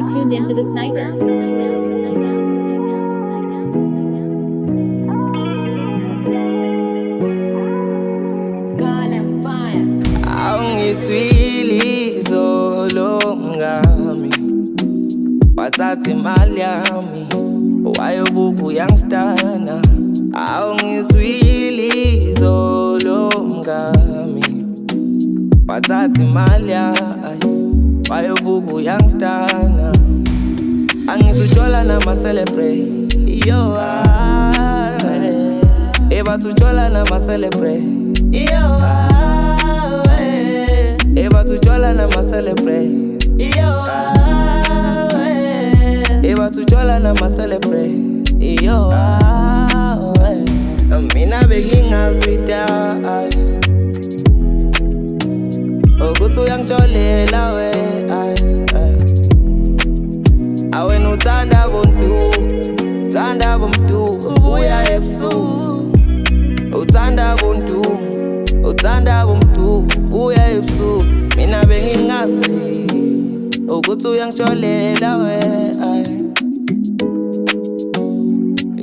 you tuned into the Sniper. Awungiswili zolo ngami wathatha imali yami wayobuka youngstana. Awungiswili zolo ngami wathatha imali yami wayobuka youngstana. Angithi ujola nama celebrate yo bathi ujola nama celebrate yo bathi ujola nama celebrate yo bathi ujola nama celebrate yo mina bengingazithi ukuthi uyangijolela we awena uthanda bontu ubuya ebusuku. Uthanda bontu ubuya ebusuku. Mina bengingazi ukuthi uyangijolela we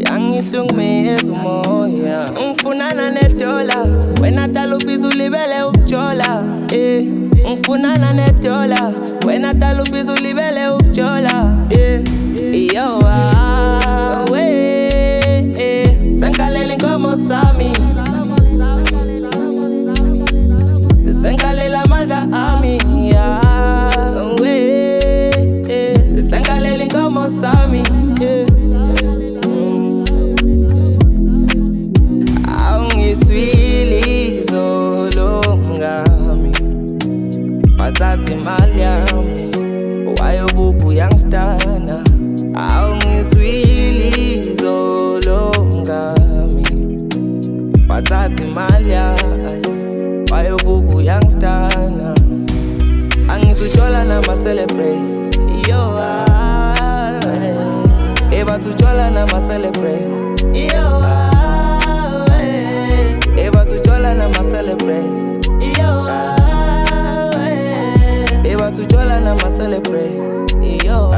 yangihlungumeza umoya. Ngifunana nedola wena dala ubhiza ulibele ukujola. Ngifunana nedola wena dala ubhiza ulibele ukujola. Yo senkalela inkomo sami, senkalela amandla ami. Senkalela inkomo sami. Awungiswili zolo ngami wathatha imali yami wayobuka youngstana. Awungiswili zolo ngami wathatha imali yami wayobuka youngstana. Angithi ujola nama celebrate yo bathi ujola nama celebrate yo bathi ujola nama celebrate yo bathi ujola nama celebrate yo